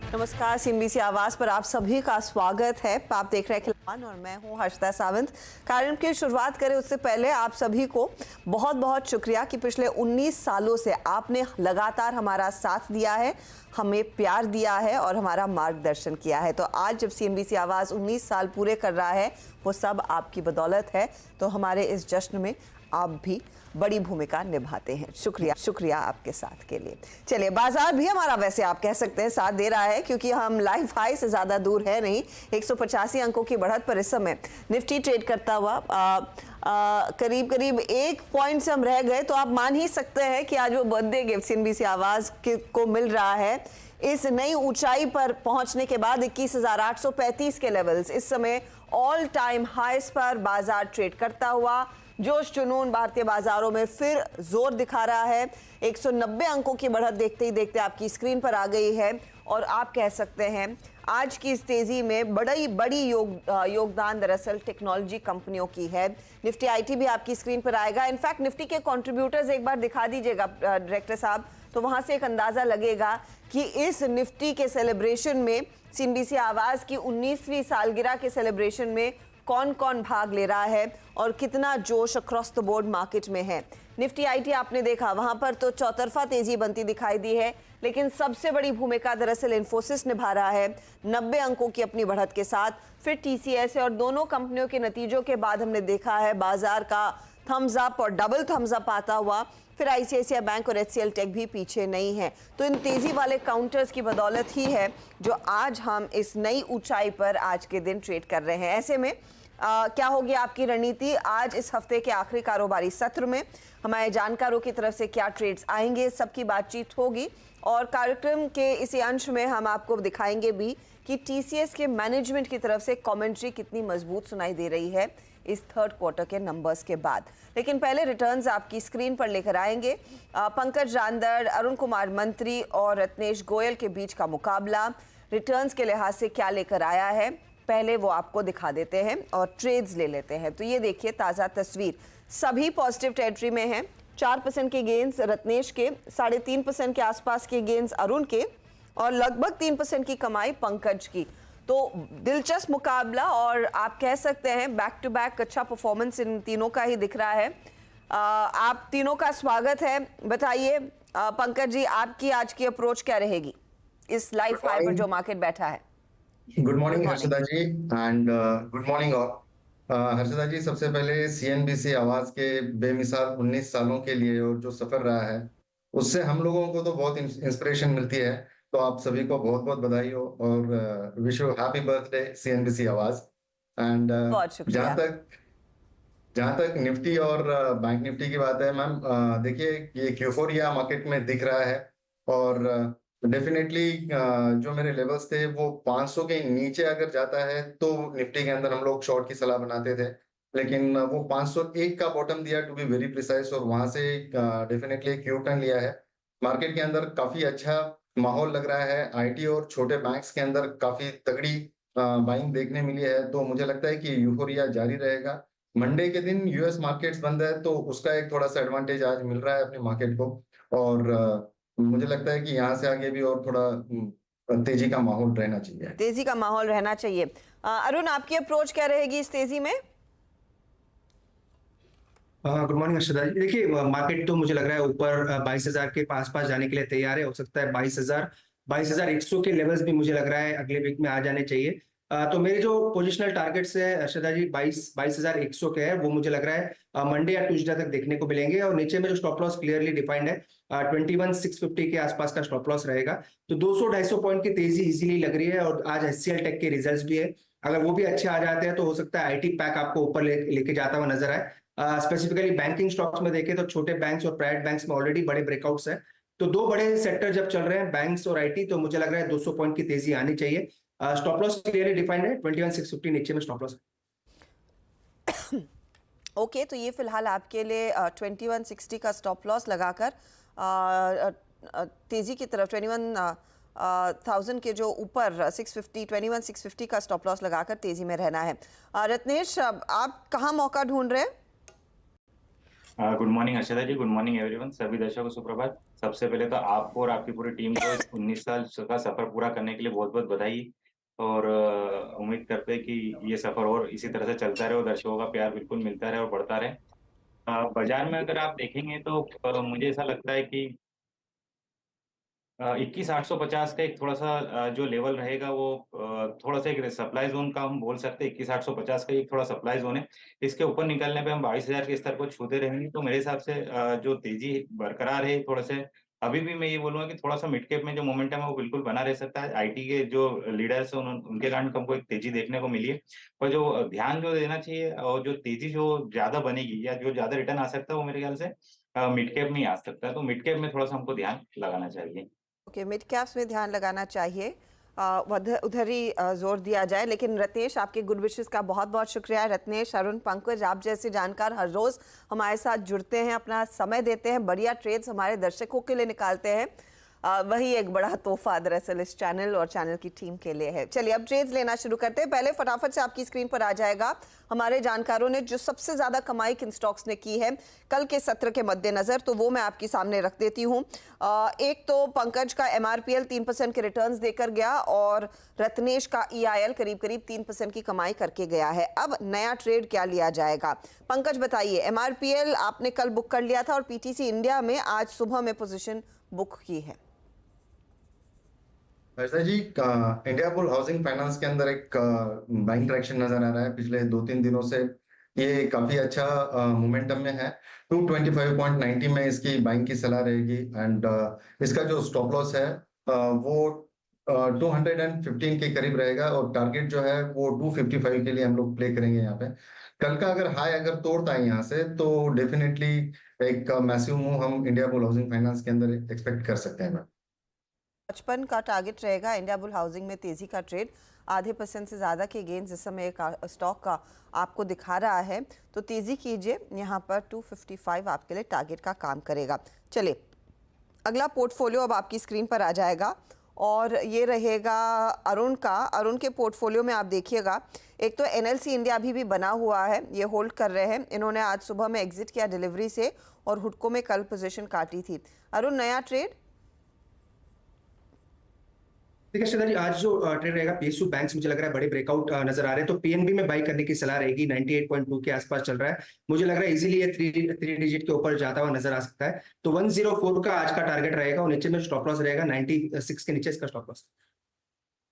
नमस्कार, सीएनबीसी आवाज पर आप सभी का स्वागत है। आप देख रहे हैं खिलवाड़ और मैं हूं हर्षदा सावंत। कार्यक्रम की शुरुआत करें उससे पहले आप सभी को बहुत बहुत शुक्रिया कि पिछले 19 सालों से आपने लगातार हमारा साथ दिया है, हमें प्यार दिया है और हमारा मार्गदर्शन किया है। तो आज जब सीएनबीसी आवाज 19 साल पूरे कर रहा है, वो सब आपकी बदौलत है। तो हमारे इस जश्न में आप भी बड़ी भूमिका निभाते हैं। शुक्रिया शुक्रिया आपके साथ के लिए। चलिए, बाजार भी हमारा वैसे आप कह सकते हैं साथ दे रहा है, क्योंकि हम लाइफ हाई से ज्यादा दूर है नहीं। 185 अंकों की बढ़त पर इस समय निफ्टी ट्रेड करता हुआ करीब करीब 1 पॉइंट से हम रह गए। तो आप मान ही सकते हैं कि आज वो बर्थडे गिफ्ट सीएनबीसी आवाज को मिल रहा है। इस नई ऊंचाई पर पहुंचने के बाद 21,835 के लेवल्स इस समय ऑल टाइम हाईस पर बाजार ट्रेड करता हुआ जोश जुनून भारतीय बाजारों में फिर जोर दिखा रहा है। 190 अंकों की बढ़त देखते ही देखते आपकी स्क्रीन पर आ गई है और आप कह सकते हैं आज की इस तेजी में बड़ी योगदान दरअसल टेक्नोलॉजी कंपनियों की है। निफ्टी आईटी भी आपकी स्क्रीन पर आएगा। इनफैक्ट निफ्टी के कंट्रीब्यूटर्स एक बार दिखा दीजिएगा डायरेक्टर साहब, तो वहां से एक अंदाजा लगेगा कि इस निफ्टी के सेलिब्रेशन में, सीएनबीसी आवाज की 19वीं सालगिरह के सेलिब्रेशन में कौन कौन भाग ले रहा है और कितना जोश अक्रॉस द बोर्ड मार्केट में है। निफ्टी आईटी आपने देखा, वहां पर तो चौतरफा तेजी बनती दिखाई दी है, लेकिन सबसे बड़ी भूमिका दरअसल इन्फोसिस निभा रहा है 90 अंकों की अपनी बढ़त के साथ। फिर टीसीएस है और दोनों कंपनियों के नतीजों के बाद हमने देखा है बाजार का थम्स अप और डबल थम्स अप आता हुआ। फिर आईसीआईसीआई बैंक और एचसीएल टेक भी पीछे नहीं है। तो इन तेजी वाले काउंटर्स की बदौलत ही है जो आज हम इस नई ऊंचाई पर आज के दिन ट्रेड कर रहे हैं। ऐसे में क्या होगी आपकी रणनीति आज इस हफ्ते के आखिरी कारोबारी सत्र में? हमारे जानकारों की तरफ से क्या ट्रेड्स आएंगे, सबकी बातचीत होगी। और कार्यक्रम के इसी अंश में हम आपको दिखाएंगे भी कि टीसीएस के मैनेजमेंट की तरफ से कमेंट्री कितनी मजबूत सुनाई दे रही है इस थर्ड क्वार्टर के नंबर्स के बाद। लेकिन पहले रिटर्न्स आपकी स्क्रीन पर लेकर आएंगे। पंकज रांदड़, अरुण कुमार मंत्री और रत्नेश गोयल के बीच का मुकाबला रिटर्न्स के लिहाज से क्या लेकर आया है, पहले वो आपको दिखा देते हैं और ट्रेड्स ले लेते हैं। तो ये देखिए ताज़ा तस्वीर, सभी पॉजिटिव टेरिटरी में हैं। 4% के गेंस रत्नेश के, 3.5% के आसपास के गेंस अरुण के और लगभग 3% की कमाई पंकज की। तो दिलचस्प मुकाबला और आप कह सकते हैं बैक टू बैक अच्छा परफॉर्मेंस इन तीनों का ही दिख रहा है। आप तीनों का स्वागत है। बताइए पंकज जी, आपकी आज की अप्रोच क्या रहेगी इस लाइफ हाई पर जो मार्केट बैठा है? Good morning Harshada ji and good morning all. Harshada ji, सबसे पहले सीएनबीसी आवाज के बेमिसाल 19 सालों के लिए और जो सफर रहा है उससे हम लोगों को तो बहुत इंस्पिरेशन मिलती है। तो आप सभी को बहुत बहुत बधाई हो और wish you happy birthday CNBC आवाज। एंड बहुत शुक्रिया। जहां तक निफ्टी और बैंक निफ्टी की बात है मैम, देखिए ये क्यूफोरिया मार्केट में दिख रहा है और डेफिनेटली जो मेरे लेवल्स थे वो 500 के नीचे अगर जाता है तो निफ्टी के अंदर हम लोग शॉर्ट की सलाह बनाते थे, लेकिन वो 501 का बॉटम दिया टू बी वेरी प्रिसाइज और वहां से डेफिनेटली एक यू टर्न लिया है। मार्केट के अंदर काफी अच्छा माहौल लग रहा है। आईटी और छोटे बैंक्स के अंदर काफी तगड़ी बाइंग देखने मिली है, तो मुझे लगता है कि यूफोरिया जारी रहेगा। मंडे के दिन यूएस मार्केट्स बंद है तो उसका एक थोड़ा सा एडवांटेज आज मिल रहा है अपने मार्केट को और मुझे लगता है कि यहाँ से आगे भी और थोड़ा तेजी का माहौल रहना चाहिए। तेजी का माहौल रहना चाहिए। अरुण, आपकी अप्रोच क्या रहेगी इस तेजी में? गुड मॉर्निंग अर्षदा जी। देखिए मार्केट तो मुझे लग रहा है ऊपर 22,000 के पास जाने के लिए तैयार है। हो सकता है 22,100 के लेवल्स भी मुझे लग रहा है अगले वीक में आ जाने चाहिए। तो मेरे जो पोजिशनल टारगेट्स है अर्षदा जी 22,100 के है, वो मुझे लग रहा है मंडे या ट्यूसडे तक देखने को मिलेंगे। और नीचे में जो स्टॉप लॉस क्लियरली डिफाइंड है 21,650 के आसपास का स्टॉप लॉस रहेगा। तो 200-250 पॉइंट की तेजी इजीली लग रही है और आज एचसीएल टेक के रिजल्ट्स भी है, अगर वो भी अच्छे आ जाते हैं तो हो सकता है आईटी पैक आपको ऊपर लेके जाता हुआ नजर आए। स्पेसिफिकली बैंकिंग स्टॉक्स में देखें तो छोटे बैंक्स और प्राइवेट बैंक्स में ऑलरेडी बड़े ब्रेकआउट्स हैं। तो दो बड़े सेक्टर जब चल रहे हैं बैंक्स और आईटी, तो मुझे लग रहा है 200 पॉइंट की तेजी आनी चाहिए। स्टॉप लॉस क्लियरली डिफाइंड है, 21,650 नीचे में स्टॉप लॉस। ओके, तो ये फिलहाल आपके लिए 2160 का स्टॉप लॉस लगाकर तेजी की तरफ 21,000 के जो ऊपर 21,650 का स्टॉप लॉस लगाकर तेजी में रहना है। रत्नेश, आप कहाँ मौका ढूंढ रहे हैं? गुड मॉर्निंग हर्षदा जी, गुड मॉर्निंग एवरीवन, सभी दर्शकों को सुप्रभात। सबसे पहले तो आपको और आपकी पूरी टीम को इस 19 साल का सफ़र पूरा करने के लिए बहुत-बहुत बधाई और उम्मीद करते हैं कि ये सफ़र और इसी तरह से चलता रहे और दर्शकों का प्यार बिल्कुल मिलता रहे और बढ़ता रहे। बाज़ार में अगर आप देखेंगे तो मुझे ऐसा लगता है कि 21,850 का एक थोड़ा-सा जो लेवल रहेगा वो थोड़ा-सा एक सप्लाई ज़ोन का हम बोल सकते हैं। 21,850 का एक थोड़ा सप्लाई ज़ोन है। इसके ऊपर निकलने पे हम 22,000 के स्तर को छूते रहेंगे तो मेरे हिसाब से जो तेज़ी बरकरार है थोड़े से अभी भी मैं ये बोलूँगा कि थोड़ा-सा मिड कैप में जो मोमेंटम है वो बिल्कुल बना रह सकता है। आईटी के जो लीडर्स हैं उनके कारण हमको एक तेज़ी देखने को मिली है। पर जो ध्यान जो देना चाहिए और जो तेज़ी जो ज़्यादा बनेगी या जो ज़्यादा रिटर्न आ सकता है वो मेरे ख्याल से मिड कैप में ही आ सकता है। तो मिड कैप में थोड़ा-सा हमको ध्यान लगाना चाहिए। ओके, मिड कैप्स में ध्यान लगाना चाहिए। उधर ही जोर दिया जाए। लेकिन रत्नेश, आपके गुड विशेस का बहुत बहुत शुक्रिया। रत्नेश, अरुण, पंकज, आप जैसे जानकार हर रोज हमारे साथ जुड़ते हैं, अपना समय देते हैं, बढ़िया ट्रेड्स हमारे दर्शकों के लिए निकालते हैं। वही एक बड़ा तोहफा दरअसल इस चैनल और चैनल की टीम के लिए है। चलिए अब ट्रेड्स लेना शुरू करते हैं। पहले फटाफट से आपकी स्क्रीन पर आ जाएगा हमारे जानकारों ने जो सबसे ज्यादा कमाई किन स्टॉक्स ने की है कल के सत्र के मद्देनजर, तो वो मैं आपके सामने रख देती हूँ। एक तो पंकज का MRPL 3% के रिटर्न्स देकर गया और रत्नेश का EIL करीब करीब 3% की कमाई करके गया है। अब नया ट्रेड क्या लिया जाएगा? पंकज बताइए, MRPL आपने कल बुक कर लिया था और PTC इंडिया में आज सुबह में पोजीशन बुक की है। वैसे जी, इंडिया बुल हाउसिंग फाइनेंस के अंदर एक बाइंग ट्रैक्शन नजर आ रहा है पिछले 2-3 दिनों से। ये काफी अच्छा मोमेंटम में है। 225.90 में इसकी बाइंग की सलाह रहेगी एंड इसका जो स्टॉप लॉस है वो 215 के करीब रहेगा और टारगेट जो है वो 255 के लिए हम लोग प्ले करेंगे यहाँ पे। कल का अगर हाई अगर तोड़ता है यहाँ से तो डेफिनेटली एक मैसिव मूव हम इंडिया बुल हाउसिंग फाइनेंस के अंदर एक्सपेक्ट कर सकते हैं। 55 का टारगेट रहेगा। इंडिया बुल हाउसिंग में तेजी का ट्रेड, आधे % से ज़्यादा के गेंस इस समय एक स्टॉक का आपको दिखा रहा है, तो तेज़ी कीजिए। यहाँ पर 255 आपके लिए टारगेट का काम करेगा। चलिए अगला पोर्टफोलियो अब आपकी स्क्रीन पर आ जाएगा और ये रहेगा अरुण का। अरुण के पोर्टफोलियो में आप देखिएगा, एक तो NLC इंडिया अभी भी बना हुआ है, ये होल्ड कर रहे हैं। इन्होंने आज सुबह में एग्जिट किया डिलीवरी से और हुडको में कल पोजीशन काटी थी। अरुण, नया ट्रेड? देखिए श्रद्धा जी, आज जो ट्रेड रहेगा PSU बैंक्स मुझे लग रहा है बड़े ब्रेकआउट नजर आ रहे हैं, तो PNB में बाई करने की सलाह रहेगी। 98.2 के आसपास चल रहा है, मुझे लग रहा है इजीली ये 3 डिजिट के ऊपर जाता हुआ नजर आ सकता है। तो 104 का आज का टारगेट रहेगा और नीचे में स्टॉप लॉस रहेगा 96 के नीचे इसका स्टॉप लॉस।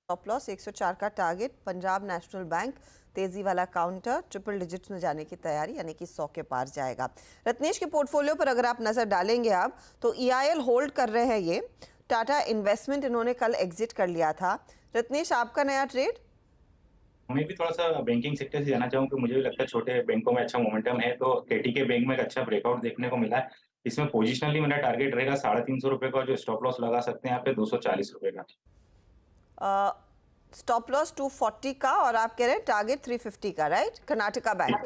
स्टॉप लॉस 104 का टारगेट। पंजाब नेशनल बैंक तेजी वाला काउंटर, ट्रिपल डिजिट्स में जाने की तैयारी, यानी कि 100 के पार जाएगा। रत्नेश के पोर्टफोलियो पर अगर आप नजर डालेंगे आप तो EIL होल्ड कर रहे हैं। ये टाटा इन्वेस्टमेंट इन्होंने कल एग्जिट कर लिया था। रत्नेश, आपका नया ट्रेड? मैं भी थोड़ा सा बैंकिंग सेक्टर से जाना चाहूँ कि मुझे भी लगता है छोटे बैंकों में अच्छा मोमेंटम है, तो KTK बैंक में एक अच्छा ब्रेकआउट देखने को मिला है। इसमें पोजिशनली मेरा टारगेट रहेगा 350 रुपए का, जो स्टॉप लॉस लगा सकते हैं यहाँ पे 240 रुपए का। स्टॉप लॉस 240 का और आप कह रहे हैं टारगेट 350 का, राइट? कर्नाटका बैंक?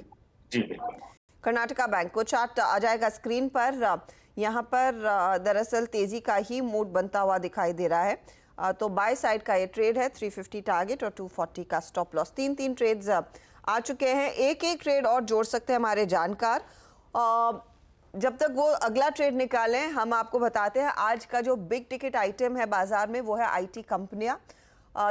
जी बिल्कुल। कर्नाटका बैंक को चार्ट आ जाएगा स्क्रीन पर। यहाँ पर दरअसल तेजी का ही मूड बनता हुआ दिखाई दे रहा है। तो बाय साइड का ये ट्रेड है, 350 टारगेट और 240 का स्टॉप लॉस। 3 ट्रेड्स आ चुके हैं। एक ट्रेड और जोड़ सकते हैं हमारे जानकार। जब तक वो अगला ट्रेड निकालें, हम आपको बताते हैं आज का जो बिग टिकट आइटम है बाजार में वो है IT कंपनियां।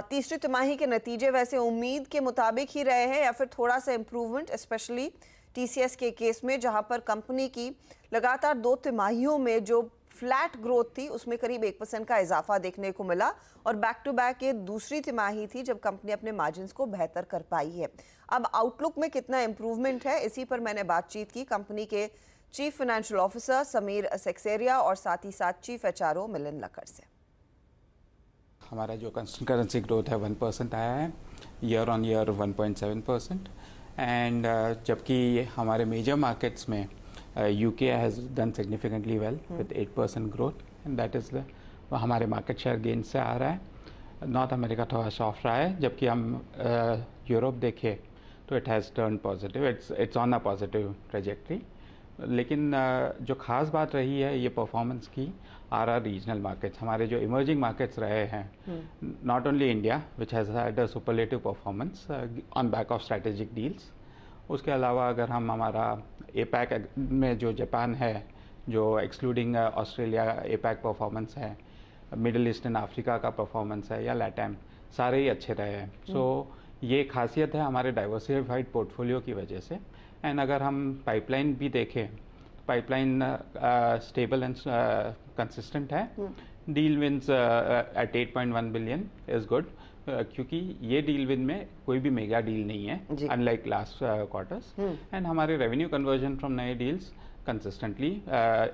तीसरी तिमाही के नतीजे वैसे उम्मीद के मुताबिक ही रहे हैं या फिर थोड़ा सा इम्प्रूवमेंट, स्पेशली TCS के केस में, जहां पर कंपनी की लगातार 2 तिमाहियों में जो फ्लैट ग्रोथ थी उसमें करीब 1% का इजाफा देखने को मिला और बैक टू बैक ये दूसरी तिमाही थी जब कंपनी अपने मार्जिन्स को बेहतर कर पाई है। अब आउटलुक में कितना इम्प्रूवमेंट है, इसी पर मैंने बातचीत की कंपनी के चीफ फाइनेंशियल ऑफिसर समीर सेक्सेरिया और साथ ही साथ चीफ HRO मिलिंद लक्कड़ से। हमारा जो कंस्टेंट करेंसी ग्रोथ है 1% आया है, ईयर ऑन ईयर 1.7%। एंड जबकि हमारे मेजर मार्केट्स में UK has done significantly well with 8% growth and that is हमारे मार्केट शेयर गेन से आ रहा है। नॉर्थ अमेरिका थोड़ा सॉफ्ट रहा है, जबकि हम यूरोप देखें तो it has turn positive, it's on a positive trajectory. लेकिन जो ख़ास बात रही है ये परफॉर्मेंस की आर रीजनल मार्केट्स, हमारे जो इमर्जिंग मार्केट्स रहे हैं, not only India which has had a superlative performance on back of strategic deals. उसके अलावा अगर हम हमारा APAC में जो जापान है, जो एक्सक्लूडिंग ऑस्ट्रेलिया एपैक परफॉर्मेंस है, मिडिल ईस्ट एंड अफ्रीका का परफॉर्मेंस है या लैटम, सारे ही अच्छे रहे हैं। सो ये खासियत है हमारे डाइवर्सिफाइड पोर्टफोलियो की वजह से। एंड अगर हम पाइपलाइन भी देखें, पाइपलाइन स्टेबल एंड कंसिस्टेंट है। Deal wins at 8.1 billion is good, क्योंकि ये डील विन में कोई भी मेगा डील नहीं है अनलाइक लास्ट क्वार्टर्स। एंड हमारे रेवेन्यू कन्वर्जन फ्रॉम नए deals consistently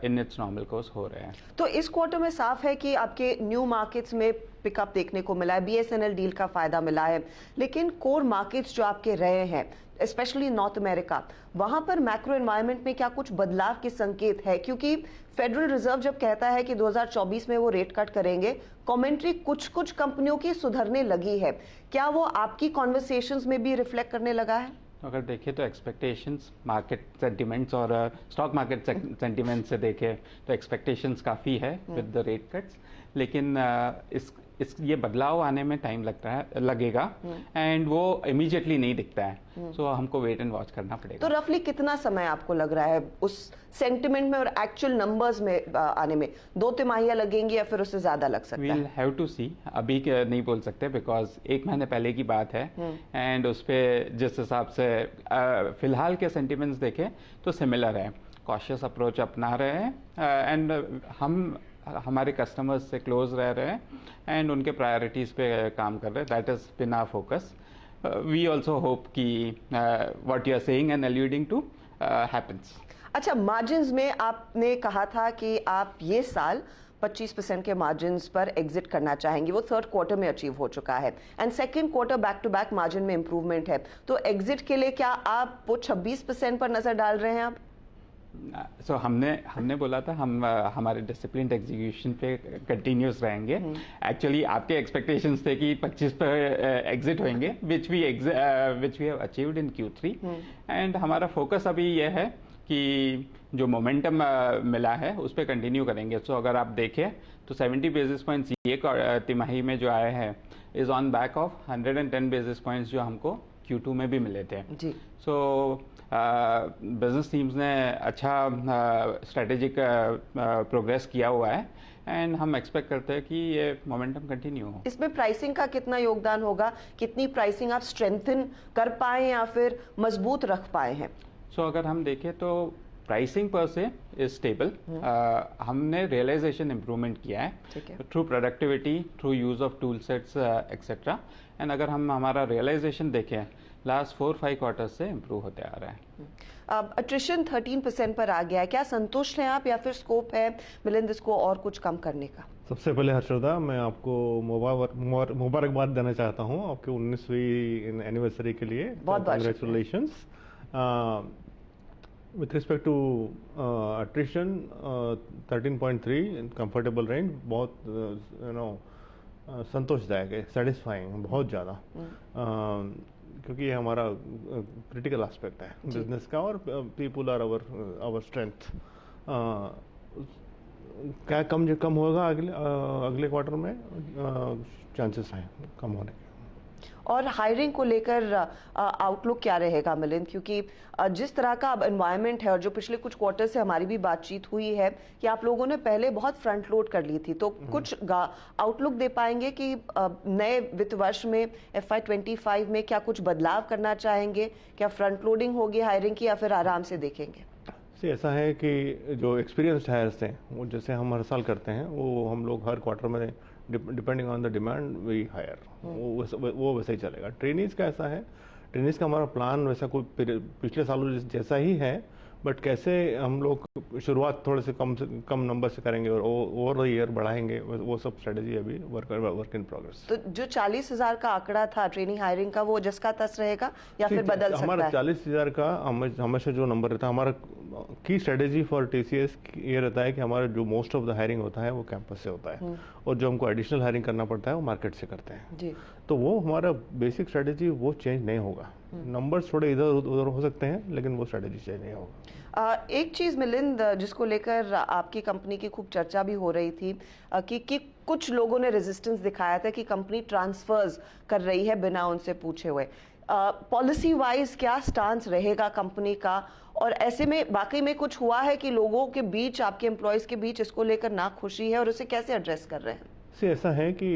in its normal course हो रहे हैं। तो इस क्वार्टर में साफ है कि आपके न्यू मार्केट्स में पिकअप देखने को मिला है, बीएसएनएल डील का फायदा मिला है, लेकिन कोर मार्केट्स जो आपके रहे हैं स्पेशली नॉर्थ अमेरिका, वहां पर मैक्रो एनवायरनमेंट में क्या कुछ बदलाव के संकेत है? क्योंकि फेडरल रिजर्व जब कहता है कि 2024 में वो रेट कट करेंगे, कमेंट्री कुछ कुछ कंपनियों की सुधरने लगी है, क्या वो आपकी कॉन्वर्सेशंस में भी रिफ्लेक्ट करने लगा है? अगर देखें तो एक्सपेक्टेशंस मार्केट सेंटिमेंट्स और स्टॉक मार्केट सेंटिमेंट से देखें तो एक्सपेक्टेशंस काफ़ी है विद द रेट कट्स, लेकिन ये बदलाव आने में टाइम लगेगा एंड वो इमीडिएटली नहीं दिखता है। सो हमको वेट एंड वॉच करना पड़ेगा। तो रफली कितना समय आपको लग रहा है उस सेंटिमेंट में और एक्चुअल नंबर्स में आने में? 2 तिमाहियां लगेंगी या फिर उससे ज्यादा लग सकता है? वील हैव टू सी, अभी नहीं बोल सकते बिकॉज 1 महीने पहले की बात है एंड उस पर जिस हिसाब से फिलहाल के सेंटिमेंट्स देखें तो सिमिलर है, कॉशियस अप्रोच अपना रहे हैं एंड हम हमारे कस्टमर्स से क्लोज रह रहे हैं एंड उनके प्रायोरिटीज़ पे काम कर रहे हैं। That is been our focus. We also hope कि what you are saying and alluding to happens. अच्छा, मार्जिन्स में आपने कहा था कि आप ये साल 25% के मार्जिन्स पर एग्जिट करना चाहेंगे, वो 3rd क्वार्टर में अचीव हो चुका है and 2nd quarter back to back margin में इंप्रूवमेंट है, तो एग्जिट के लिए क्या आप वो 26% पर नजर डाल रहे हैं आप? सो हमने बोला था हम हमारे डिसिप्लिन एग्जीक्यूशन पे कंटिन्यूस रहेंगे। एक्चुअली आपके एक्सपेक्टेशंस थे कि 25 पर एग्जिट होंगे, which we have achieved in Q3 and हमारा फोकस अभी ये है कि जो मोमेंटम मिला है उस पर कंटिन्यू करेंगे। सो अगर आप देखें तो 70 बेसिस पॉइंट्स ये तिमाही में जो आए हैं is on back of 110 basis points जो हमको Q2 में भी मिले थे। जी। सो बिजनेस टीम्स ने अच्छा स्ट्रेटेजिक प्रोग्रेस किया हुआ है एंड हम एक्सपेक्ट करते हैं कि ये मोमेंटम कंटिन्यू हो। इसमें प्राइसिंग का कितना योगदान होगा? कितनी प्राइसिंग आप स्ट्रेंथन कर पाए या फिर मजबूत रख पाए हैं? सो अगर हम देखें तो प्राइसिंग पर से इज स्टेबल। हमने रियलाइजेशन इम्प्रूवमेंट किया है through productivity, through use of tool sets etcetera and अगर हम हमारा रियलाइजेशन देखें लास्ट 4-5 क्वार्टर से इम्प्रूव होते आ रहा है। अट्रिशन 13% पर आ गया है, क्या संतुष्ट हैं आप या फिर स्कोप है मिलिंद इसको और कुछ कम करने का? सबसे पहले हर्षदा, मैं आपको मुबारकबाद देना चाहता हूँ आपके 19वीं एनिवर्सरी के लिए। बहुत congratulations. With respect to attrition 13.3 comfortable range, बहुत संतोषदायक है, सेटिस्फाइंग बहुत ज़्यादा, क्योंकि ये हमारा क्रिटिकल एस्पेक्ट है बिजनेस का और पीपल आर आवर स्ट्रेंथ। क्या कम होगा अगले क्वार्टर में? चांसेस हैं कम होने के। और हायरिंग को लेकर आउटलुक क्या रहेगा मिलिंद? क्योंकि जिस तरह का अब एनवायरनमेंट है और जो पिछले कुछ क्वार्टर से हमारी भी बातचीत हुई है कि आप लोगों ने पहले बहुत फ्रंट लोड कर ली थी, तो कुछ आउटलुक दे पाएंगे कि नए वित्त वर्ष में FY25 में क्या कुछ बदलाव करना चाहेंगे? क्या फ्रंट लोडिंग होगी हायरिंग की या फिर आराम से देखेंगे? ऐसा है कि जो एक्सपीरियंस्ड हायर्स हैं वो जैसे हम हर साल करते हैं, वो हम लोग हर क्वार्टर में depending on the demand we hire, वो वैसे ही चलेगा। ट्रेनीज का ऐसा है, ट्रेनीज का हमारा प्लान वैसा कोई पिछले सालों जैसा ही है, बट कैसे हम लोग शुरुआत थोड़े से कम नंबर से करेंगे और ओवर द ईयर बढ़ाएंगे, वो सब स्ट्रेटजी अभी वर्क इन प्रोग्रेस। तो जो 40,000 का आंकड़ा था ट्रेनिंग हायरिंग का, वो जिसका तस रहेगा या फिर बदल सकता है? हमारा 40,000 का हमेशा जो नंबर रहता है, हमारा की स्ट्रेटेजी फॉर TCS ये रहता है कि हमारा जो मोस्ट ऑफ द हायरिंग होता है वो कैंपस से होता है और जो हमको एडिशनल हायरिंग करना पड़ता है वो मार्केट से करते हैं जी। तो वो हमारा बेसिक स्ट्रेटेजी वो चेंज नहीं होगा। नंबर्स थोड़े इधर उधर हो सकते हैं लेकिन वो स्ट्रेटेजी चेंज नहीं होगा। एक चीज़ मिलिंद जिसको लेकर आपकी कंपनी की खूब चर्चा भी हो रही थी कि कुछ लोगों ने रेजिस्टेंस दिखाया था कि कंपनी ट्रांसफर्स कर रही है बिना उनसे पूछे हुए। पॉलिसी वाइज क्या स्टांस रहेगा कंपनी का, और ऐसे में वाकई में कुछ हुआ है कि लोगों के बीच, आपके एम्प्लॉयज़ के बीच इसको लेकर ना खुशी है और उसे कैसे एड्रेस कर रहे हैं? से ऐसा है कि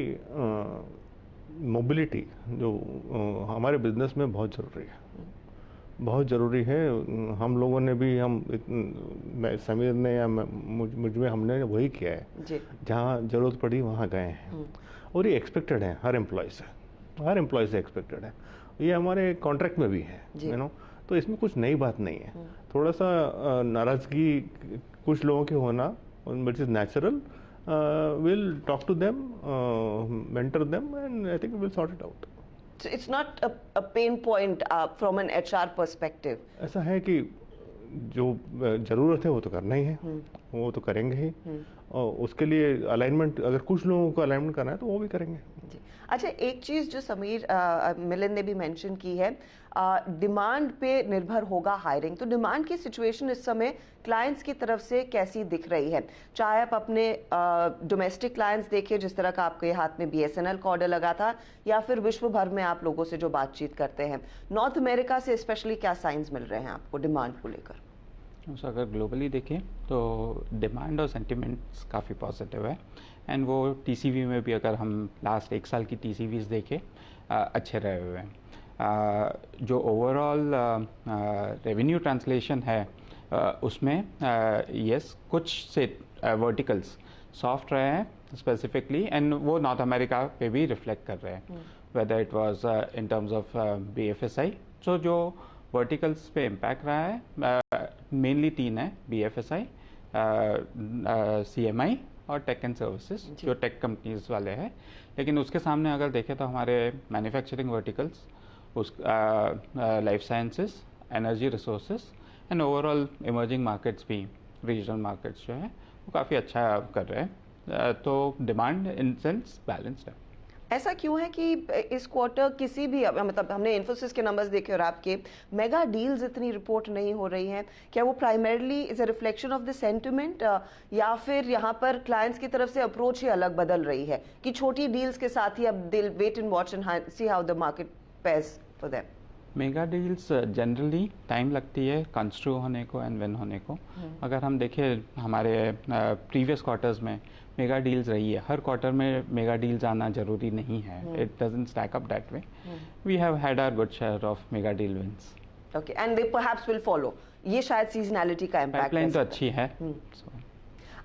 मोबिलिटी जो हमारे बिजनेस में बहुत ज़रूरी है, बहुत ज़रूरी है। हम लोगों ने भी, समीर ने या मुझ में हमने वही किया है जी। जहाँ ज़रूरत पड़ी वहाँ गए हैं, और ये एक्सपेक्टेड है हर एम्प्लॉय से एक्सपेक्टेड है। ये हमारे कॉन्ट्रैक्ट में भी है, यू नो। तो इसमें कुछ नई बात नहीं है। थोड़ा सा नाराज़गी कुछ लोगों की होना, which is natural. we'll talk to them, mentor them, and I think we'll sort it out. So it's not a pain point from an HR perspective. ऐसा है कि जो ज़रूरत है वो तो करना ही है, वो तो करेंगे ही, और उसके लिए अलाइनमेंट, अगर कुछ लोगों को अलाइनमेंट करना है तो वो भी करेंगे। जी। अच्छा, एक चीज़ जो समीर मिलिंद ने भी मेंशन की है, डिमांड पे निर्भर होगा हायरिंग। तो डिमांड की सिचुएशन इस समय क्लाइंट्स की तरफ से कैसी दिख रही है? चाहे आप अपने डोमेस्टिक क्लाइंट्स देखिए, जिस तरह का आपके हाथ में BSNL का ऑर्डर लगा था, या फिर विश्व भर में आप लोगों से जो बातचीत करते हैं, नॉर्थ अमेरिका से स्पेशली क्या साइंस मिल रहे हैं आपको डिमांड को लेकर? तो अगर ग्लोबली देखें तो डिमांड और सेंटिमेंट्स काफ़ी पॉजिटिव है, एंड वो TCV में भी अगर हम लास्ट 1 साल की TCVs देखें अच्छे रहे हुए हैं। जो ओवरऑल रेवेन्यू ट्रांसलेशन है उसमें यस कुछ से वर्टिकल्स सॉफ्ट रहे हैं स्पेसिफिकली, एंड वो नॉर्थ अमेरिका पे भी रिफ्लेक्ट कर रहे हैं, whether it was in terms of BFSI। सो जो वर्टिकल्स पे इम्पैक्ट रहा है मेनली 3 है, BFSI, CMI और टेक एंड सर्विसेज, जो टेक कंपनीज वाले हैं। लेकिन उसके सामने अगर देखें तो हमारे मैन्युफैक्चरिंग वर्टिकल्स, उस life sciences, energy resources and overall emerging markets भी, रीजनल मार्केट्स जो है वो काफ़ी अच्छा कर रहे हैं। तो डिमांड इन सेंस बैलेंस्ड है। ऐसा क्यों है कि इस क्वार्टर किसी भी, मतलब हमने इन्फोसिस के नंबर्स देखे और आपके, मेगा डील्स इतनी रिपोर्ट नहीं हो रही हैं? क्या वो primarily is a reflection of the sentiment, या फिर यहाँ पर क्लाइंट्स की तरफ से अप्रोच ही अलग बदल रही है कि छोटी डील्स के साथ ही अब deal wait and watch and see how the market payers for them? Mega deals generally time लगती है कंस्ट्रू होने को एंड विन होने को। अगर हम देखें हमारे प्रीवियस क्वार्टर्स में मेगा डील्स रही है, हर क्वार्टर में मेगा डील्स आना जरूरी नहीं है, it doesn't stack up that way. We have had our good share of mega deal wins. Okay, and they perhaps will follow. ये शायद सीजनैलिटी का इम्पैक्ट। पाइपलाइन तो अच्छी है।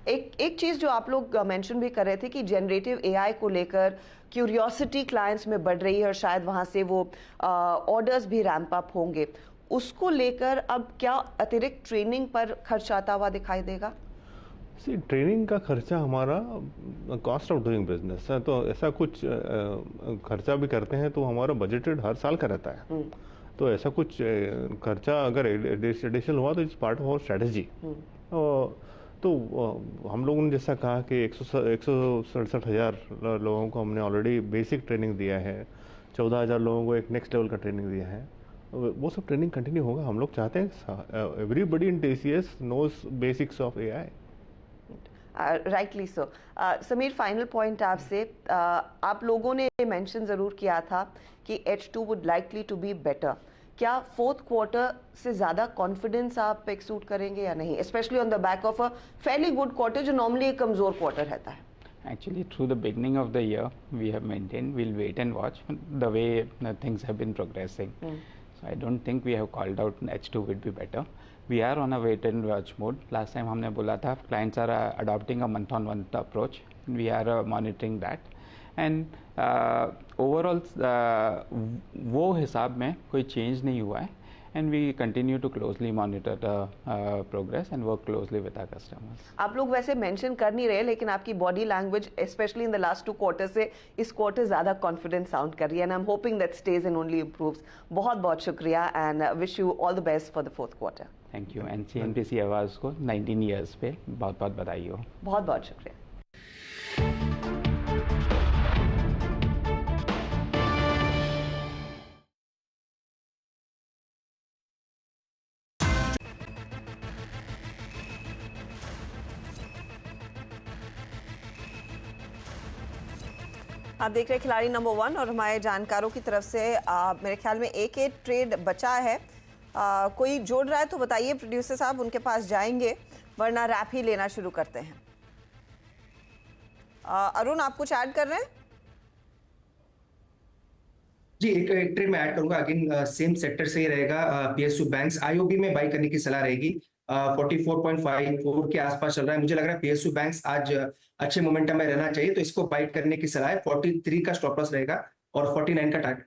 एक चीज़ जो आप लोग मेंशन भी कर रहे थे कि जनरेटिव AI को लेकर क्यूरियोसिटी क्लाइंट्स में बढ़ रही है और शायद वहाँ से वो ऑर्डर्स भी रैंप अप होंगे, उसको लेकर अब क्या अतिरिक्त ट्रेनिंग पर खर्च आता हुआ दिखाई देगा? ट्रेनिंग का खर्चा हमारा कॉस्ट ऑफ डूइंग बिजनेस है, तो ऐसा कुछ खर्चा भी करते हैं तो हमारा बजटेड हर साल का रहता है। तो ऐसा कुछ खर्चा अगर एडिशनल हुआ तो it's part of our strategy. तो हम लोगों ने जैसा कहा कि 167,000 लोगों को हमने ऑलरेडी बेसिक ट्रेनिंग दिया है, 14,000 लोगों को एक नेक्स्ट लेवल का ट्रेनिंग दिया है। वो सब ट्रेनिंग कंटिन्यू होगा। हम लोग चाहते हैं everybody in TCS knows basics of AI। Rightly so. Sameer, final point आपसे, आप लोगों ने मेंशन ज़रूर किया था कि H2 would likely to be better. क्या फोर्थ क्वार्टर से ज़्यादा कॉन्फिडेंस आप एक्सूट करेंगे या नहीं, specially on the back of a fairly good quarter जो नॉर्मली एक कमज़ोर क्वार्टर रहता है? Actually, through the beginning of the year, we have maintained, we'll wait and watch the way things have been progressing. So I don't think we have called out H2 would be better. We are on a wait and watch mode. Last time हमने बोला था clients are adopting a month-on-month approach. We are monitoring that. And overall वो हिसाब में कोई change नहीं हुआ है. And we continue to closely monitor the progress and work closely with our customers. आप लोग वैसे मेंशन कर नहीं रहे, लेकिन आपकी body language specially in the last 2 quarter से इस क्वार्टर ज़्यादा कॉन्फिडेंट साउंड कर रही है, and I am hoping that stage and only improves. बहुत बहुत शुक्रिया and wish you all the best for the fourth quarter. Thank you, and CNBC आवाज़ को 19 ईयर्स पे बहुत बहुत बधाई हो। बहुत बहुत शुक्रिया। आप देख रहे हैं खिलाड़ी नंबर 1 और हमारे जानकारों की तरफ से मेरे ख्याल में एक ट्रेड बचा है। कोई जोड़ रहा है तो बताइए प्रोड्यूसर साहब, उनके पास जाएंगे, वरना रैप ही लेना शुरू करते हैं। अरुण, आप कुछ ऐड कर रहे हैं? जी, एक ट्रेड में ऐड करूंगा। अगेन सेम सेक्टर से ही रहेगा। पीएसयू बैंक्स आईओबी में बाई करने की सलाह रहेगी। 44.54 के आसपास चल रहा है। मुझे लग रहा है पीएसयू बैंक्स आज अच्छे मोमेंटम में रहना चाहिए, तो इसको बाई करने की सलाह है। 43 का स्टॉप लॉस रहेगा और 49 का टारगेट।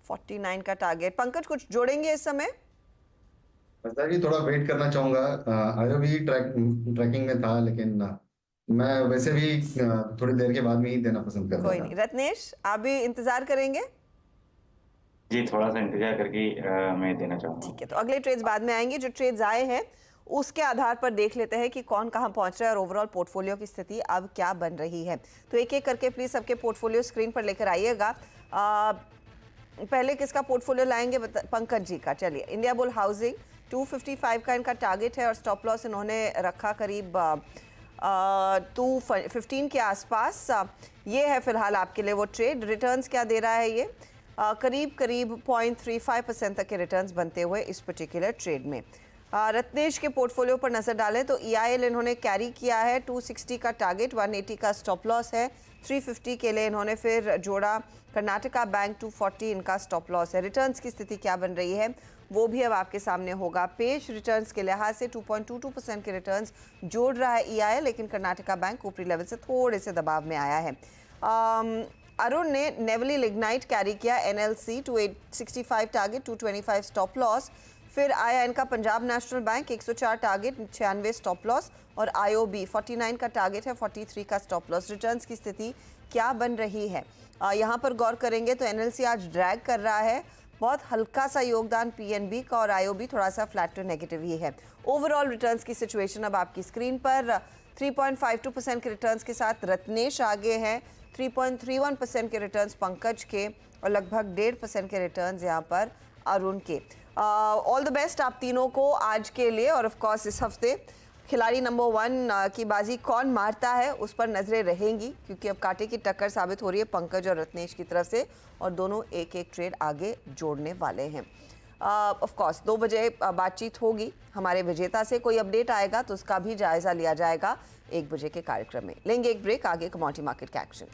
49 का टारगेट। पंकज, कुछ जोड़ेंगे इस समय? जी थोड़ा वेट करना चाहूंगा। आईओबी ट्रैकिंग में था, लेकिन मैं वैसे भी थोड़ी देर के बाद में ही देना पसंद करता कोई था। नहीं। रत्नेश, आप भी इंतजार करेंगे? जी, थोड़ा सा इंतजार करके मैं देना चाहूंगा। ठीक है, तो अगले ट्रेड्स बाद में आएंगे। जो ट्रेड्स आए हैं उसके आधार पर देख लेते हैं कि कौन कहां पहुंच रहा है और ओवरऑल पोर्टफोलियो की स्थिति अब क्या बन रही है। तो एक एक करके प्लीज सबके पोर्टफोलियो स्क्रीन पर लेकर आइएगा। पहले किसका पोर्टफोलियो लाएंगे? पंकज जी का। चलिए, इंडिया बुल हाउसिंग 255 का इनका टारगेट है और स्टॉप लॉस इन्होंने रखा करीब 215 के आसपास। ये है फिलहाल आपके लिए वो ट्रेड। रिटर्न्स क्या दे रहा है ये? करीब 0.35% तक के रिटर्न्स बनते हुए इस पर्टिकुलर ट्रेड में। रत्नेश के पोर्टफोलियो पर नजर डालें तो EIL इन्होंने कैरी किया है। 260 का टारगेट, 180 का स्टॉप लॉस है। 350 के लिए इन्होंने फिर जोड़ा कर्नाटका बैंक, 240 इनका स्टॉप लॉस है। रिटर्न्स की स्थिति क्या बन रही है वो भी अब आपके सामने होगा पेश। रिटर्न्स के लिहाज से 2.22% के रिटर्न्स जोड़ रहा है EIL, लेकिन कर्नाटका बैंक ऊपरी लेवल से थोड़े से दबाव में आया है। अरुण ने नेवली लिग्नाइट कैरी किया, NLC 265 टारगेट, 225 स्टॉप लॉस। फिर आया इनका Punjab national bank, 104 target, 96 stop loss. और IOB 49 का टारगेट है, 43 का स्टॉप लॉस। रिटर्न्स की स्थिति क्या बन रही है यहाँ पर गौर करेंगे तो NLC आज ड्रैग कर रहा है। बहुत हल्का सा योगदान PNB का और IOB थोड़ा सा फ्लैट टू नेगेटिव ही है। ओवरऑल रिटर्न्स की सिचुएशन अब आपकी स्क्रीन पर। 3.52% के रिटर्न्स के साथ रत्नेश आगे हैं, 3.31% के रिटर्न्स पंकज के और लगभग 1.5% के रिटर्न्स यहाँ पर अरुण के। ऑल द बेस्ट आप तीनों को आज के लिए। और ऑफ कोर्स इस हफ्ते खिलाड़ी नंबर 1 की बाजी कौन मारता है उस पर नजरें रहेंगी, क्योंकि अब कांटे की टक्कर साबित हो रही है पंकज और रत्नेश की तरफ से, और दोनों एक एक ट्रेड आगे जोड़ने वाले हैं। ऑफ कोर्स 2 बजे बातचीत होगी हमारे विजेता से। कोई अपडेट आएगा तो उसका भी जायजा लिया जाएगा 1 बजे के कार्यक्रम में। लेंगे एक ब्रेक, आगे कमोडिटी मार्केट के एक्शन।